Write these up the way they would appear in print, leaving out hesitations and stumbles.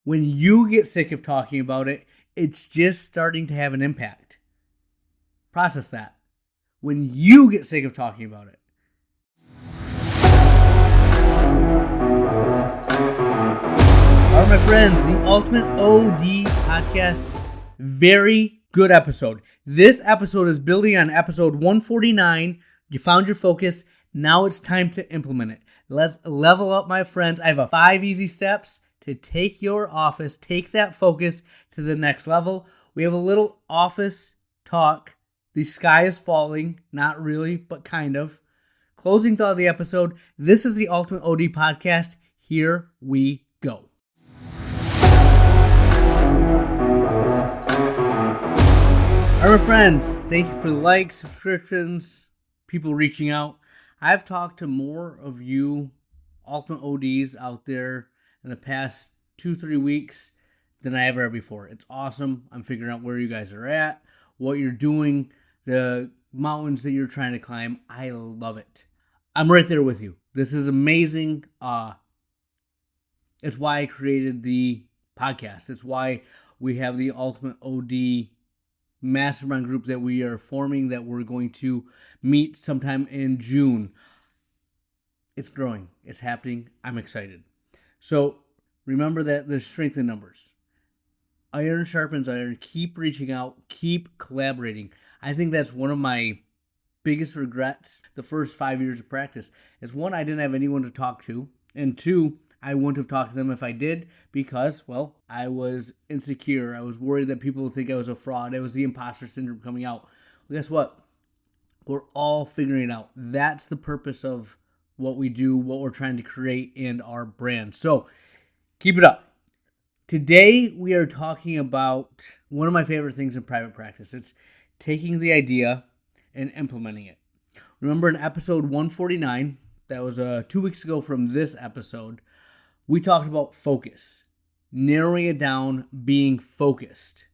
When you get sick of talking about it, it's just starting to have an impact. Process that. When you get sick of talking about it. All right, my friends, the Ultimate OD Podcast, very good episode. This episode is building on episode 149. You found your focus. Now it's time to implement it. Let's level up, my friends. I have 5 easy steps to take your office, take that focus to the next level. We have a little office talk. The sky is falling. Not really, but kind of. Closing thought of the episode. This is the Ultimate OD Podcast. Here we go. All right, friends, thank you for the likes, subscriptions, people reaching out. I've talked to more of you Ultimate ODs out there in the past 2-3 weeks than I ever have before. It's awesome. I'm figuring out where you guys are at, what you're doing, the mountains that you're trying to climb. I love it. I'm right there with you. This is amazing. It's why I created the podcast. It's why we have the Ultimate OD mastermind group that we are forming, that we're going to meet sometime in June. It's growing. It's happening. I'm excited. So remember that there's strength in numbers. Iron sharpens iron. Keep reaching out. Keep collaborating. I think that's one of my biggest regrets the first 5 years of practice. Is one, I didn't have anyone to talk to. And two, I wouldn't have talked to them if I did because, well, I was insecure. I was worried that people would think I was a fraud. It was the imposter syndrome coming out. Well, guess what? We're all figuring it out. That's the purpose of what we do, what we're trying to create in our brand. So keep it up. Today, we are talking about one of my favorite things in private practice. It's taking the idea and implementing it. Remember in episode 149, that was 2 weeks ago from this episode, we talked about focus, narrowing it down, being focused.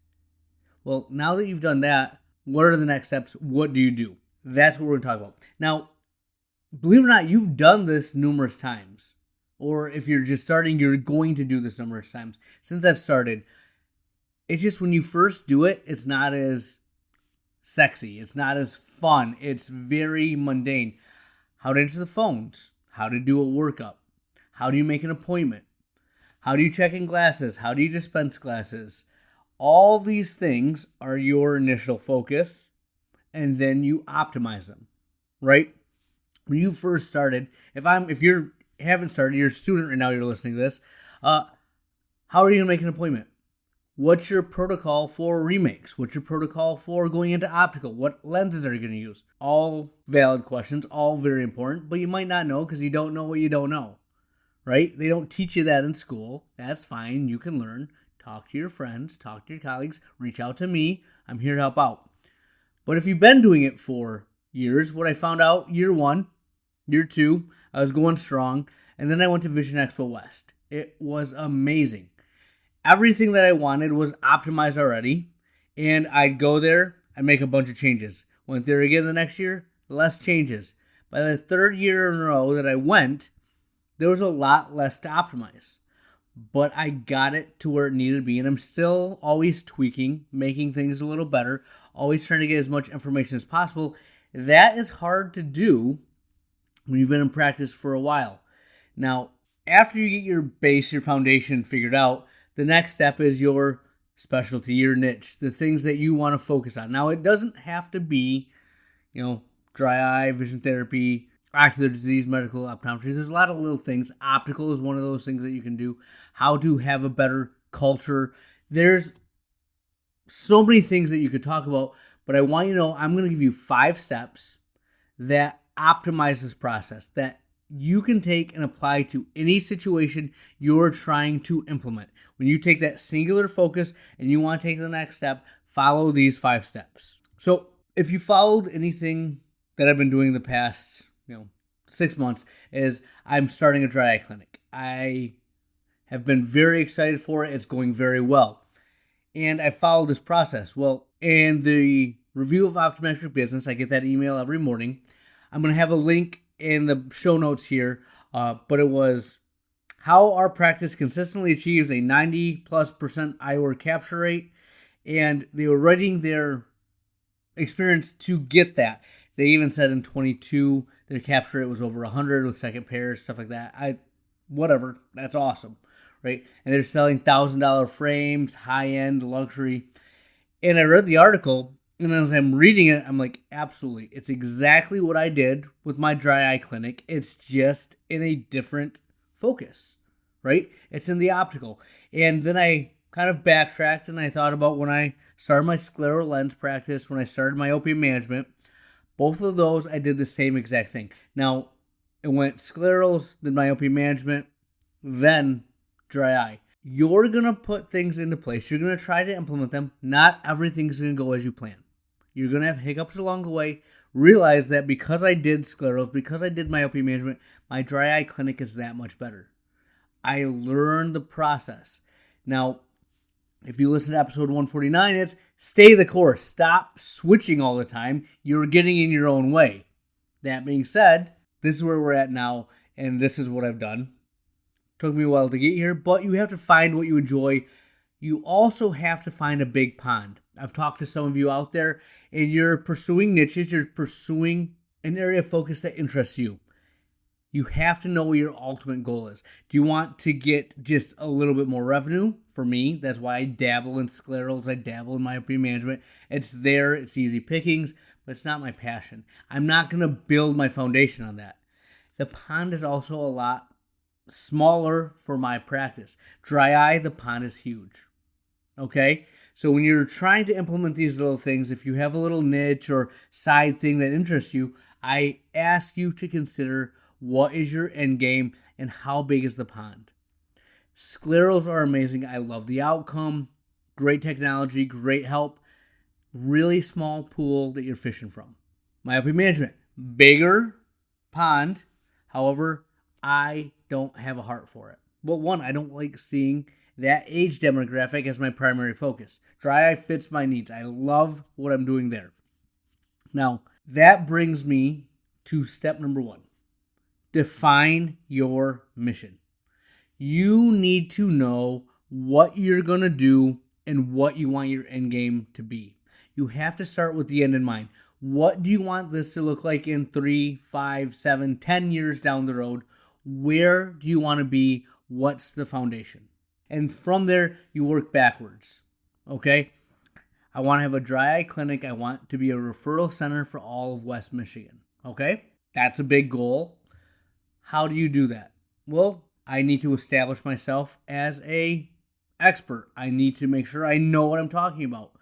Well, now that you've done that, what are the next steps? What do you do? That's what we're going to talk about. Now, believe it or not, you've done this numerous times. Or if you're just starting, you're going to do this numerous times. Since I've started, it's just when you first do it, it's not as sexy. It's not as fun. It's very mundane. How to answer the phones. How to do a workup. How do you make an appointment? How do you check in glasses? How do you dispense glasses? All these things are your initial focus, and then you optimize them, right? When you first started, if you haven't started, you're a student right now, you're listening to this, how are you going to make an appointment? What's your protocol for remakes? What's your protocol for going into optical? What lenses are you going to use? All valid questions, all very important, but you might not know because you don't know what you don't know. Right? They don't teach you that in school. That's fine. You can learn. Talk to your friends. Talk to your colleagues. Reach out to me. I'm here to help out. But if you've been doing it for years, what I found out, year 1, year 2, I was going strong. And then I went to Vision Expo West. It was amazing. Everything that I wanted was optimized already. And I'd go there and make a bunch of changes. Went there again the next year, less changes. By the 3rd year in a row that I went, there was a lot less to optimize, but I got it to where it needed to be, and I'm still always tweaking, making things a little better, always trying to get as much information as possible. That is hard to do when you've been in practice for a while. Now, after you get your base, your foundation figured out, the next step is your specialty, your niche, the things that you want to focus on. Now, it doesn't have to be, dry eye, vision therapy, ocular disease, medical optometry. There's a lot of little things. Optical is one of those things that you can do. How to have a better culture. There's so many things that you could talk about, but I want you to know I'm going to give you 5 steps that optimize this process that you can take and apply to any situation you're trying to implement. When you take that singular focus and you want to take the next step, follow these 5 steps. So if you followed anything that I've been doing the past 6 months, is I'm starting a dry eye clinic. I have been very excited for it. It's going very well. And I followed this process. Well, in the review of optometric business, I get that email every morning. I'm going to have a link in the show notes here, but it was how our practice consistently achieves a 90+% eyewear capture rate, and they were writing their experience to get that. They even said in 22 their capture rate was over 100 with second pairs, stuff like that. Whatever, that's awesome, right? And they're selling $1,000 frames, high end luxury. And I read the article, and as I'm reading it, I'm like, absolutely, it's exactly what I did with my dry eye clinic. It's just in a different focus, right? It's in the optical. And then I kind of backtracked and I thought about when I started my scleral lens practice, when I started myopia management. Both of those, I did the same exact thing. Now, it went sclerals, then myopia management, then dry eye. You're going to put things into place. You're going to try to implement them. Not everything's going to go as you plan. You're going to have hiccups along the way. Realize that because I did sclerals, because I did myopia management, my dry eye clinic is that much better. I learned the process. Now, if you listen to episode 149, it's stay the course. Stop switching all the time. You're getting in your own way. That being said, this is where we're at now, and this is what I've done. Took me a while to get here, but you have to find what you enjoy. You also have to find a big pond. I've talked to some of you out there, and you're pursuing niches. You're pursuing an area of focus that interests you. You have to know what your ultimate goal is. Do you want to get just a little bit more revenue? For me, that's why I dabble in sclerals. I dabble in myopia management. It's there. It's easy pickings, but it's not my passion. I'm not going to build my foundation on that. The pond is also a lot smaller for my practice. Dry eye, the pond is huge. Okay? So when you're trying to implement these little things, if you have a little niche or side thing that interests you, I ask you to consider what is your end game and how big is the pond. Sclerals are amazing. I love the outcome. Great technology, great help. Really small pool that you're fishing from. Myopia management, bigger pond. However, I don't have a heart for it. Well, one, I don't like seeing that age demographic as my primary focus. Dry eye fits my needs. I love what I'm doing there. Now, that brings me to step number 1. Define your mission. You need to know what you're going to do and what you want your end game to be. You have to start with the end in mind. What do you want this to look like in 3, 5, 7, 10 years down the road? Where do you want to be? What's the foundation? And from there, you work backwards. Okay? I want to have a dry eye clinic. I want to be a referral center for all of West Michigan. Okay? That's a big goal. How do you do that? Well, I need to establish myself as an expert. I need to make sure I know what I'm talking about.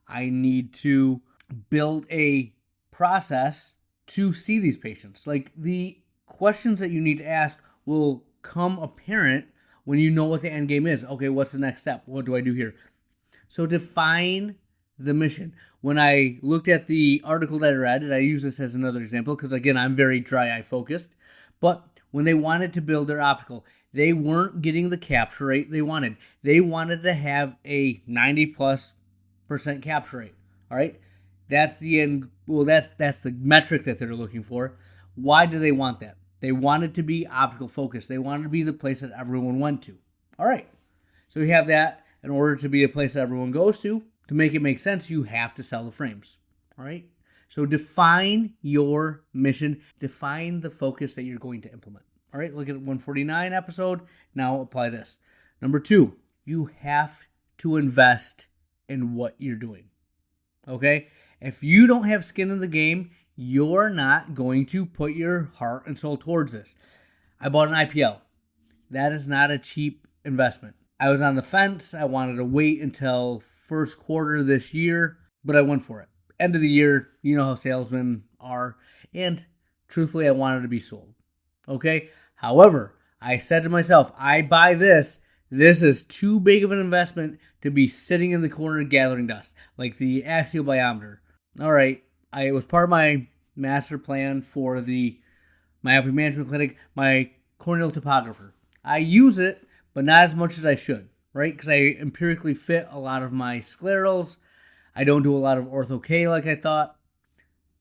I need to build a process to see these patients. Like, the questions that you need to ask will come apparent when you know what the end game is. Okay, what's the next step? What do I do here? So define the mission. When I looked at the article that I read, and I use this as another example because, again, I'm very dry eye focused, but when they wanted to build their optical, they weren't getting the capture rate they wanted. They wanted to have a 90+% capture rate. All right, that's the end. Well, that's the metric that they're looking for. Why do they want that? They wanted to be optical focused. They wanted to be the place that everyone went to. All right, so we have that. In order to be a place that everyone goes to make it make sense, you have to sell the frames. All right. So define your mission. Define the focus that you're going to implement. All right, look at 149 episode. Now apply this. Number 2, you have to invest in what you're doing. Okay? If you don't have skin in the game, you're not going to put your heart and soul towards this. I bought an IPL. That is not a cheap investment. I was on the fence. I wanted to wait until first quarter this year, but I went for it. End of the year, you know how salesmen are, and truthfully, I wanted to be sold. Okay? However, I said to myself, I buy this. This is too big of an investment to be sitting in the corner gathering dust, like the axial biometer. All right, it was part of my master plan for the myopia management clinic, my corneal topographer. I use it, but not as much as I should, right? Because I empirically fit a lot of my sclerals. I don't do a lot of ortho K like I thought.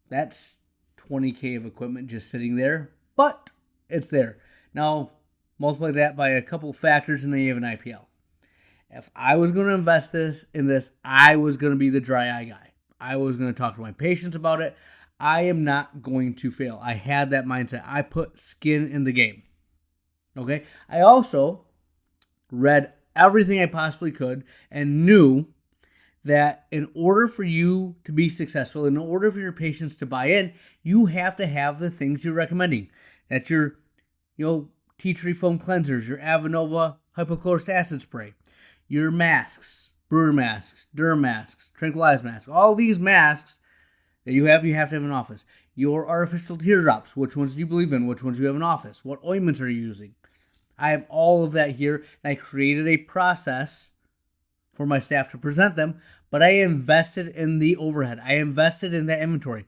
That's $20K of equipment just sitting there, but it's there. Now, multiply that by a couple factors, and then you have an IPL. If I was going to invest in this, I was going to be the dry eye guy. I was going to talk to my patients about it. I am not going to fail. I had that mindset. I put skin in the game. Okay? I also read everything I possibly could and knew that in order for you to be successful, in order for your patients to buy in, you have to have the things you're recommending. That's your, tea tree foam cleansers, your Avanova hypochlorous acid spray, your masks, brewer masks, derm masks, tranquilizer masks. All these masks that you have to have in office. Your artificial teardrops, which ones do you believe in? Which ones do you have in office? What ointments are you using? I have all of that here, and I created a process for my staff to present them, but I invested in the overhead. I invested in that inventory.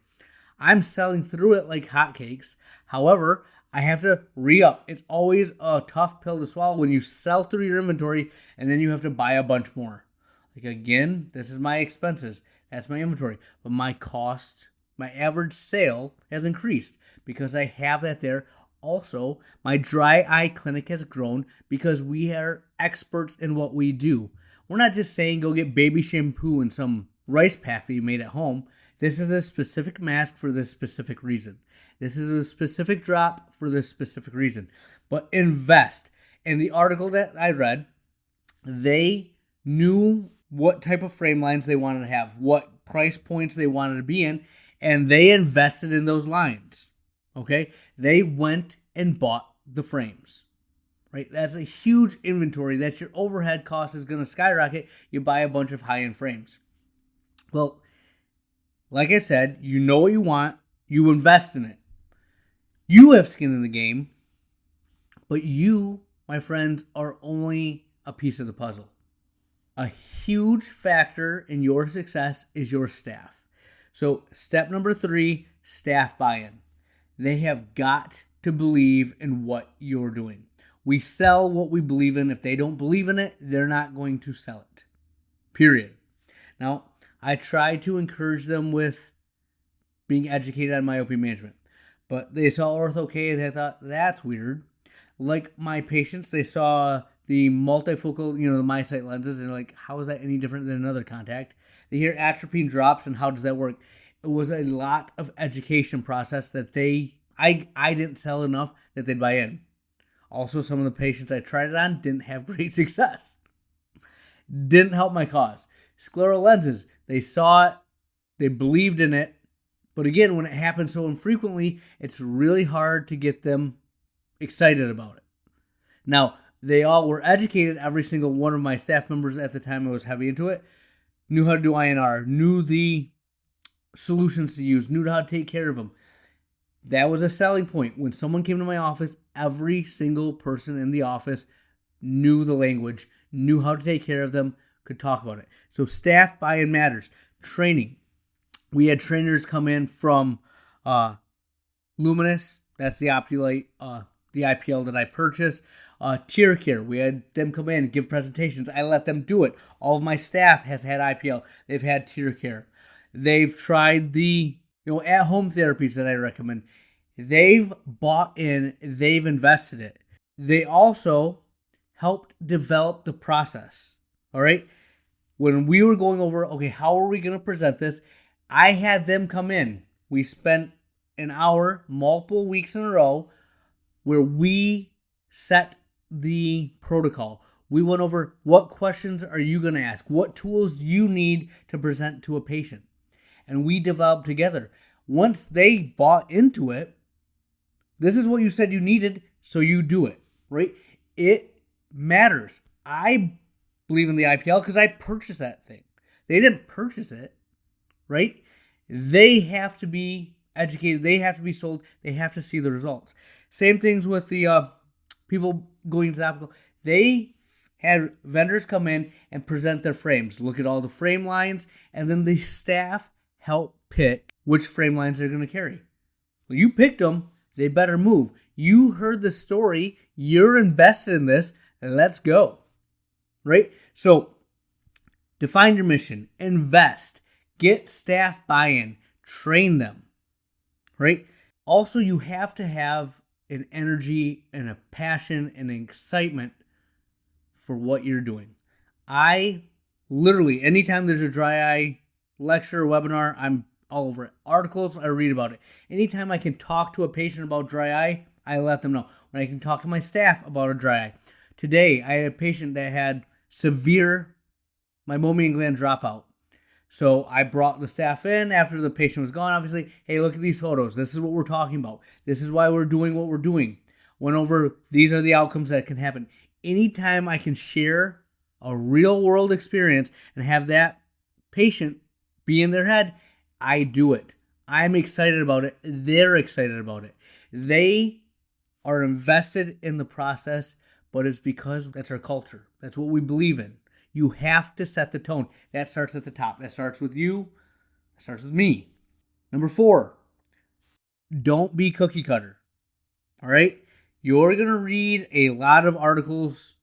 I'm selling through it like hotcakes. However, I have to re-up. It's always a tough pill to swallow when you sell through your inventory and then you have to buy a bunch more. Like, again, this is my expenses. That's my inventory. But my cost, my average sale has increased because I have that there. Also, my dry eye clinic has grown because we are experts in what we do. We're not just saying go get baby shampoo and some rice pack that you made at home. This is a specific mask for this specific reason. This is a specific drop for this specific reason. But invest. In the article that I read, they knew what type of frame lines they wanted to have, what price points they wanted to be in, and they invested in those lines. Okay? They went and bought the frames. Right? That's a huge inventory. That's your overhead cost is going to skyrocket. You buy a bunch of high-end frames. Well, like I said, you know what you want. You invest in it. You have skin in the game, but you, my friends, are only a piece of the puzzle. A huge factor in your success is your staff. So step number 3, staff buy-in. They have got to believe in what you're doing. We sell what we believe in. If they don't believe in it, they're not going to sell it. Period. Now, I try to encourage them with being educated on myopia management. But they saw Ortho-K and they thought, that's weird. Like my patients, they saw the multifocal, the MiSight lenses, and they're like, how is that any different than another contact? They hear atropine drops, and how does that work? It was a lot of education process that I didn't sell enough that they'd buy in. Also, some of the patients I tried it on didn't have great success. Didn't help my cause. Scleral lenses, they saw it, they believed in it, but again, when it happens so infrequently, it's really hard to get them excited about it. Now, they all were educated. Every single one of my staff members at the time I was heavy into it knew how to do INR, knew the solutions to use, knew how to take care of them. That was a selling point. When someone came to my office, every single person in the office knew the language, knew how to take care of them, could talk about it. So staff buy-in matters. Training. We had trainers come in from Luminous. That's the Opulite, the IPL that I purchased. Tear Care. We had them come in and give presentations. I let them do it. All of my staff has had IPL. They've had Tear Care. They've tried the at-home therapies that I recommend. They've bought in. They've invested it. They also helped develop the process. All right? When we were going over, okay, how are we going to present this? I had them come in. We spent an hour, multiple weeks in a row, where we set the protocol. We went over what questions are you going to ask? What tools do you need to present to a patient? And we developed together. Once they bought into it, this is what you said you needed, so you do it, right? It matters. I believe in the IPL because I purchased that thing. They didn't purchase it, right? They have to be educated. They have to be sold. They have to see the results. Same things with the people going to topical. They had vendors come in and present their frames, look at all the frame lines, and then the staff help pick which frame lines they're going to carry. Well, you picked them. They better move. You heard the story. You're invested in this. And let's go. Right? So, define your mission. Invest. Get staff buy-in. Train them. Right? Also, you have to have an energy and a passion and an excitement for what you're doing. I literally, anytime there's a dry eye lecture or webinar, I'm all over it. Articles, I read about it. Anytime I can talk to a patient about dry eye, I let them know. When I can talk to my staff about a dry eye. Today, I had a patient that had severe meibomian gland dropout. So I brought the staff in after the patient was gone, obviously. Hey, look at these photos. This is what we're talking about. This is why we're doing what we're doing. Went over, these are the outcomes that can happen. Anytime I can share a real world experience and have that patient be in their head, I do it. I'm excited about it. They're excited about it. They are invested in the process, but it's because that's our culture. That's what we believe in. You have to set the tone. That starts at the top. That starts with you. That starts with me. Number 4, don't be cookie cutter. All right? You're going to read a lot of articles,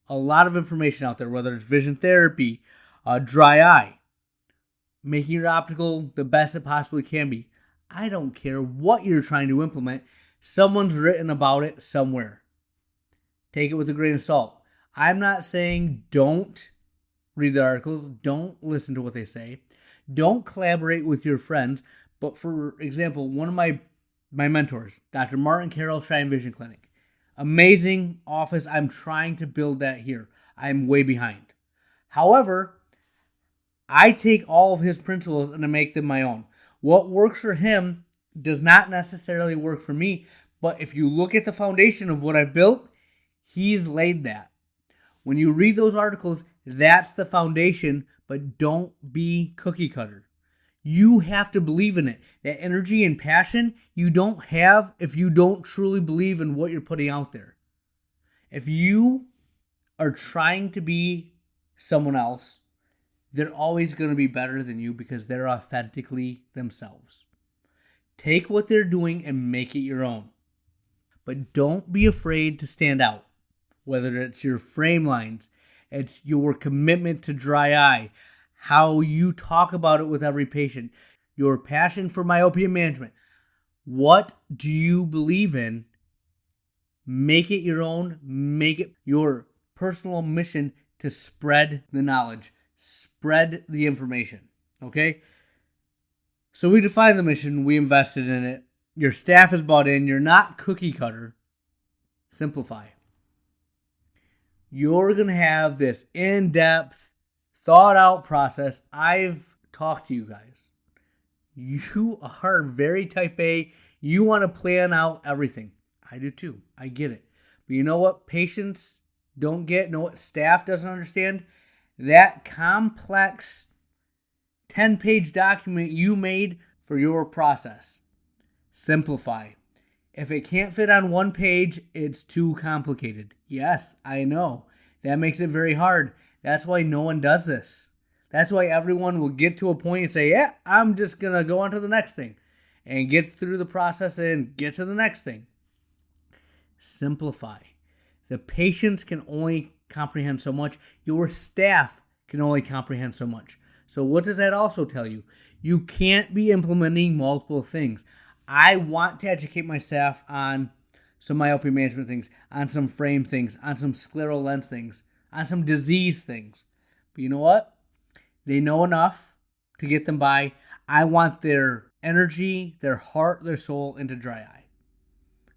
a lot of information out there, whether it's vision therapy, dry eye, making your optical the best it possibly can be. I don't care what you're trying to implement. Someone's written about it somewhere. Take it with a grain of salt. I'm not saying don't read the articles. Don't listen to what they say. Don't collaborate with your friends. But for example, one of my mentors, Dr. Martin Carroll, Shine Vision Clinic. Amazing office. I'm trying to build that here. I'm way behind. However, I take all of his principles and I make them my own. What works for him does not necessarily work for me. But if you look at the foundation of what I've built, he's laid that. When you read those articles, that's the foundation, but don't be cookie cutter. You have to believe in it. That energy and passion you don't have if you don't truly believe in what you're putting out there. If you are trying to be someone else, they're always going to be better than you because they're authentically themselves. Take what they're doing and make it your own. But don't be afraid to stand out. Whether it's your frame lines, it's your commitment to dry eye, how you talk about it with every patient, your passion for myopia management. What do you believe in? Make it your own. Make it your personal mission to spread the knowledge, spread the information. Okay? So we defined the mission. We invested in it. Your staff is bought in. You're not cookie cutter. Simplify. You're going to have this in-depth, thought-out process. I've talked to you guys. You are very type A. You want to plan out everything. I do too. I get it. But you know what patients don't get? Know what staff doesn't understand? That complex 10-page document you made for your process. Simplify. If it can't fit on one page, it's too complicated. Yes, I know. That makes it very hard. That's why no one does this. That's why everyone will get to a point and say, yeah, I'm just going to go on to the next thing. And get through the process and get to the next thing. Simplify. The patients can only comprehend so much. Your staff can only comprehend so much. So what does that also tell you? You can't be implementing multiple things. I want to educate my staff on some myopia management things, on some frame things, on some scleral lens things, on some disease things. But you know what? They know enough to get them by. I want their energy, their heart, their soul into dry eye,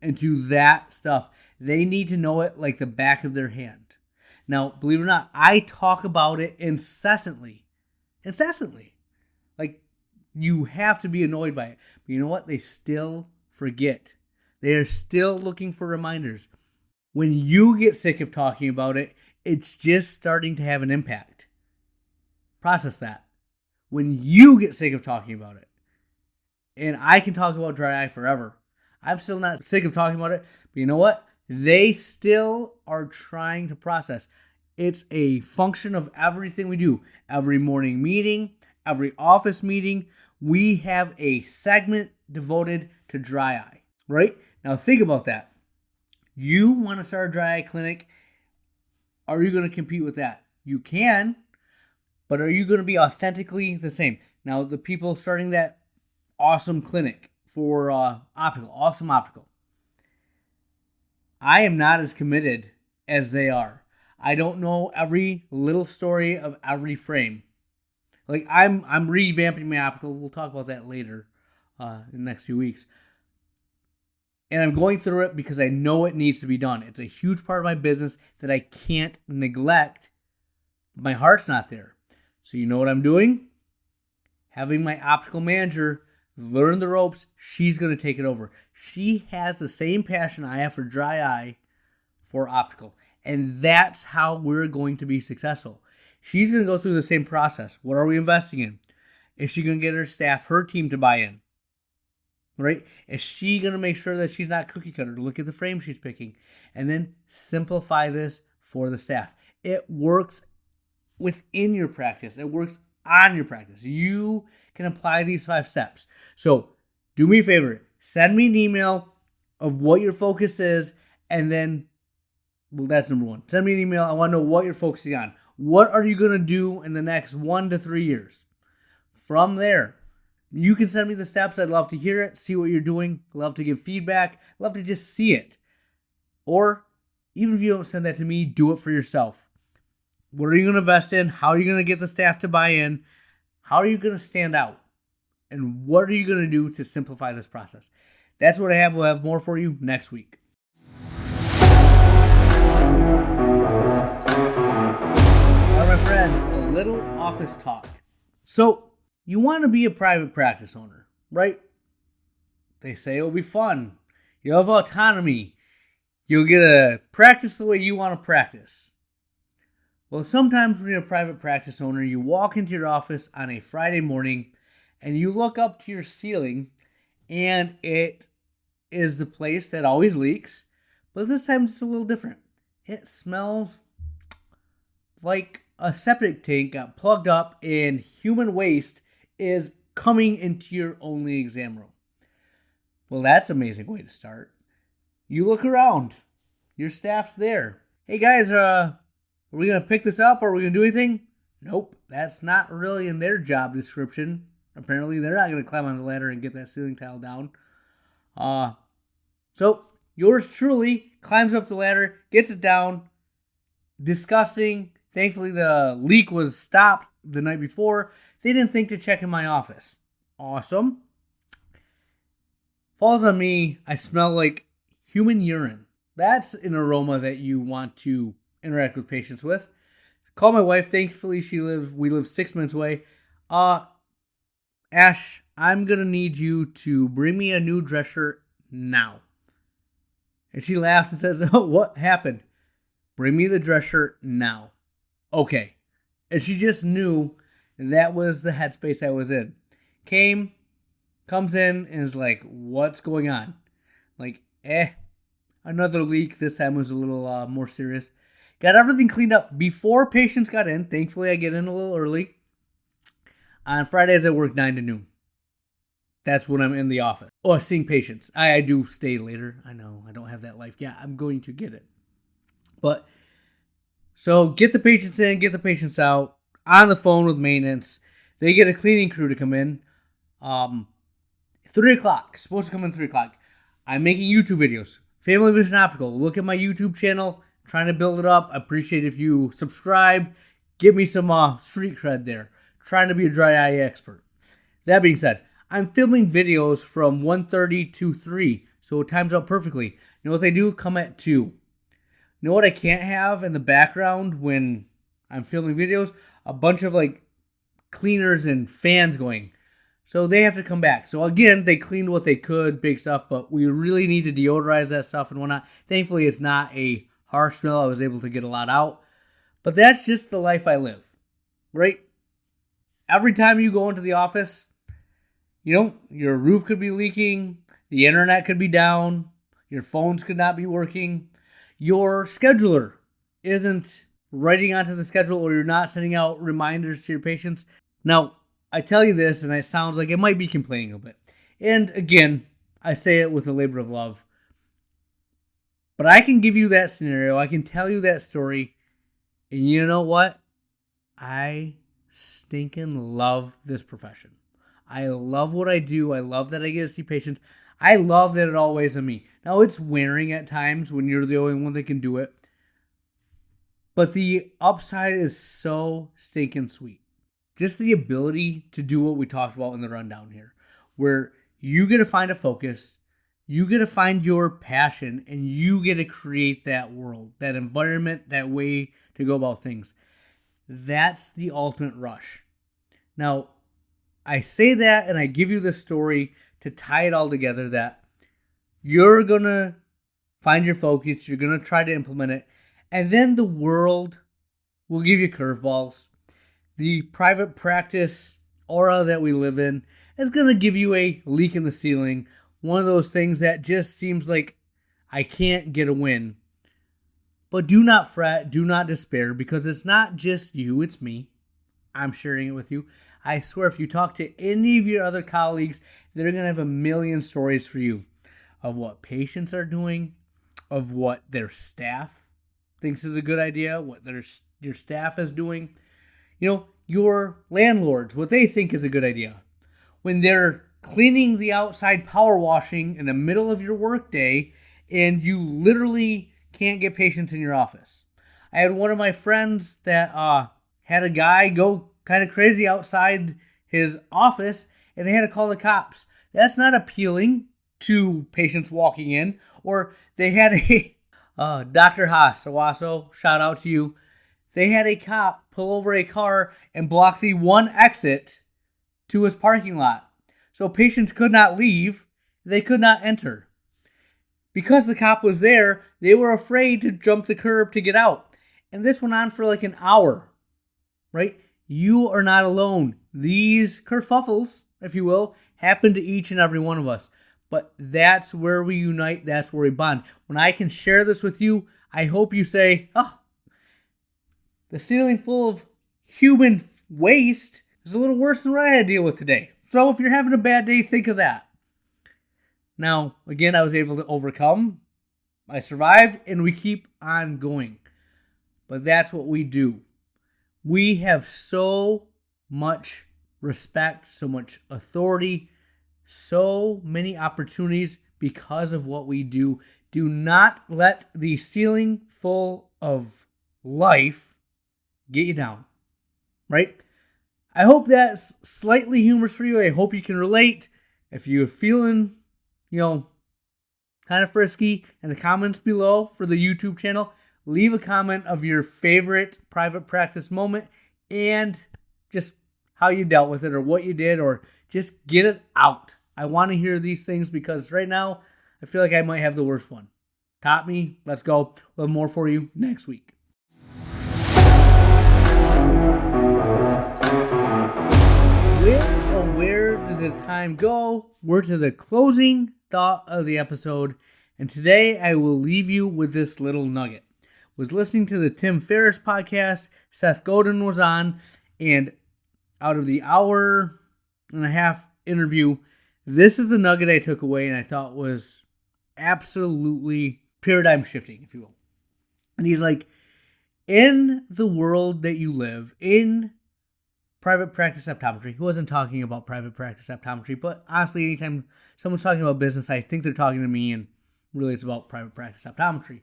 into that stuff. They need to know it like the back of their hand. Now, believe it or not, I talk about it incessantly. Like, you have to be annoyed by it. But you know what? They still forget. They are still looking for reminders. When you get sick of talking about it, it's just starting to have an impact. Process that. When you get sick of talking about it, and I can talk about dry eye forever. I'm still not sick of talking about it, but you know what? They still are trying to process. It's a function of everything we do. Every morning meeting, every office meeting, we have a segment devoted to dry eye, right? Now think about that. You want to start a dry eye clinic. Are you going to compete with that? You can, but are you going to be authentically the same? Now, the people starting that awesome clinic for optical, awesome optical, I am not as committed as they are. I don't know every little story of every frame. Like I'm revamping my optical. We'll talk about that later in the next few weeks. And I'm going through it because I know it needs to be done. It's a huge part of my business that I can't neglect. My heart's not there. So you know what I'm doing? Having my optical manager learn the ropes. She's going to take it over. She has the same passion I have for dry eye for optical. And that's how we're going to be successful. She's going to go through the same process. What are we investing in? Is she going to get her staff, her team to buy in? Right? Is she going to make sure that she's not cookie cutter to look at the frame she's picking? And then simplify this for the staff. It works within your practice. It works on your practice. You can apply these 5 steps. So do me a favor. Send me an email of what your focus is. And then, well, that's number 1. Send me an email. I want to know what you're focusing on. What are you going to do in the next 1 to 3 years? From there, you can send me the steps. I'd love to hear it, see what you're doing. Love to give feedback. Love to just see it. Or even if you don't send that to me, do it for yourself. What are you going to invest in? How are you going to get the staff to buy in? How are you going to stand out? And what are you going to do to simplify this process? That's what I have. We'll have more for you next week. All right, my friends, a little office talk. So, you want to be a private practice owner, right? They say it'll be fun. You'll have autonomy. You'll get to practice the way you want to practice. Well, sometimes when you're a private practice owner, you walk into your office on a Friday morning and you look up to your ceiling and it is the place that always leaks, but this time it's a little different. It smells like a septic tank got plugged up and human waste is coming into your only exam room. Well, that's an amazing way to start. You look around. Your staff's there. Hey guys, are we going to pick this up or are we going to do anything? Nope, that's not really in their job description. Apparently, they're not going to climb on the ladder and get that ceiling tile down. So, yours truly climbs up the ladder, gets it down. Disgusting. Thankfully, the leak was stopped the night before. They didn't think to check in my office. Awesome. Falls on me. I smell like human urine. That's an aroma that you want to interact with patients with. Call my wife. Thankfully, we live 6 minutes away. Ash, I'm going to need you to bring me a new dress shirt now. And she laughs and says, oh, what happened? Bring me the dress shirt now. Okay. And she just knew that was the headspace I was in. Comes in and is like, what's going on? Like, another leak. This time was a little more serious. Got everything cleaned up before patients got in. Thankfully, I get in a little early. On Fridays, I work 9 to noon. That's when I'm in the office. Oh, seeing patients. I do stay later. I know, I don't have that life. Yeah, I'm going to get it. But, so get the patients in, get the patients out. On the phone with maintenance. They get a cleaning crew to come in. 3 o'clock. Supposed to come in 3 o'clock. I'm making YouTube videos. Family Vision Optical. Look at my YouTube channel. Trying to build it up. I appreciate if you subscribe. Give me some street cred there. Trying to be a dry eye expert. That being said, I'm filming videos from 1:30 to 3. So it times out perfectly. You know what they do? Come at 2. You know what I can't have in the background when I'm filming videos? A bunch of like cleaners and fans going. So they have to come back. So again, they cleaned what they could, big stuff, but we really need to deodorize that stuff and whatnot. Thankfully, it's not a harsh smell. I was able to get a lot out. But that's just the life I live, right? Every time you go into the office, your roof could be leaking, the internet could be down, your phones could not be working, your scheduler isn't writing onto the schedule, or you're not sending out reminders to your patients. Now, I tell you this, and it sounds like it might be complaining a bit. And again, I say it with a labor of love. But I can give you that scenario. I can tell you that story. And you know what? I stinking love this profession. I love what I do. I love that I get to see patients. I love that it all weighs on me. Now, it's wearing at times when you're the only one that can do it. But the upside is so stinking sweet. Just the ability to do what we talked about in the rundown here, where you get to find a focus, you get to find your passion, and you get to create that world, that environment, that way to go about things. That's the ultimate rush. Now, I say that and I give you this story to tie it all together, that you're going to find your focus, you're going to try to implement it, and then the world will give you curveballs. The private practice aura that we live in is going to give you a leak in the ceiling. One of those things that just seems like I can't get a win. But do not fret, do not despair, because it's not just you, it's me. I'm sharing it with you. I swear, if you talk to any of your other colleagues, they're going to have a million stories for you of what patients are doing, of what their staff thinks is a good idea, what your staff is doing. Your landlords, what they think is a good idea. When they're cleaning the outside power washing in the middle of your workday and you literally can't get patients in your office. I had one of my friends that had a guy go kind of crazy outside his office and they had to call the cops. That's not appealing to patients walking in. Or they had a Dr. Haas, Owasso, shout out to you. They had a cop pull over a car and block the one exit to his parking lot. So patients could not leave. They could not enter. Because the cop was there, they were afraid to jump the curb to get out. And this went on for like an hour, right? You are not alone. These kerfuffles, if you will, happen to each and every one of us. But that's where we unite. That's where we bond. When I can share this with you, I hope you say, oh, the ceiling full of human waste is a little worse than what I had to deal with today. So if you're having a bad day, think of that. Now, again, I was able to overcome. I survived, and we keep on going. But that's what we do. We have so much respect, so much authority, so many opportunities because of what we do. Do not let the ceiling full of life get you down, right? I hope that's slightly humorous for you. I hope you can relate. If you're feeling, kind of frisky, in the comments below for the YouTube channel, leave a comment of your favorite private practice moment and just how you dealt with it or what you did, or just get it out. I want to hear these things because right now I feel like I might have the worst one. Top me. Let's go. We'll have more for you next week. Where did the time go? We're to the closing thought of the episode, and today I will leave you with this little nugget. Was listening to the Tim Ferriss podcast. Seth Godin was on, and out of the hour and a half interview, this is the nugget I took away and I thought was absolutely paradigm shifting, if you will. And he's like, in the world that you live, in private practice optometry, he wasn't talking about private practice optometry, but honestly, anytime someone's talking about business, I think they're talking to me, and really it's about private practice optometry.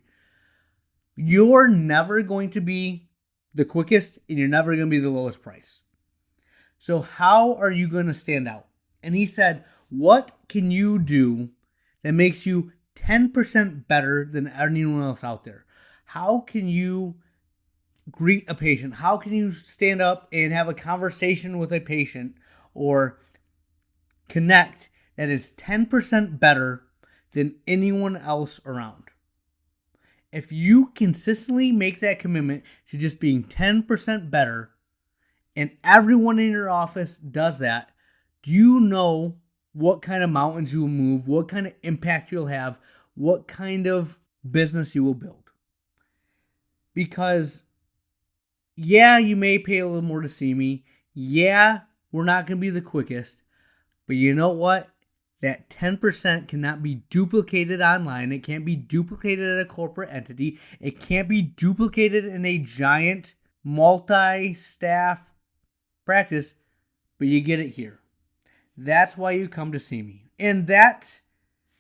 You're never going to be the quickest, and you're never going to be the lowest price. So how are you going to stand out? And he said, what can you do that makes you 10% better than anyone else out there? How can you greet a patient? How can you stand up and have a conversation with a patient or connect that is 10% better than anyone else around? If you consistently make that commitment to just being 10% better, and everyone in your office does that, do you know what kind of mountains you will move, what kind of impact you'll have, what kind of business you will build? Because, yeah, you may pay a little more to see me. Yeah, we're not going to be the quickest. But you know what? That 10% cannot be duplicated online. It can't be duplicated at a corporate entity. It can't be duplicated in a giant multi-staff practice. But you get it here. That's why you come to see me. And that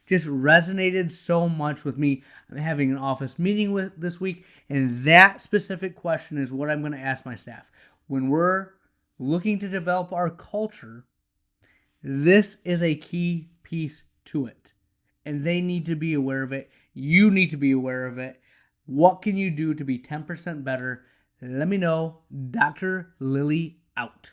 just resonated so much with me. I'm having an office meeting with this week, and that specific question is what I'm going to ask my staff. When we're looking to develop our culture, this is a key piece to it, and they need to be aware of it. You need to be aware of it. What can you do to be 10% better? Let me know. Dr. Lily out.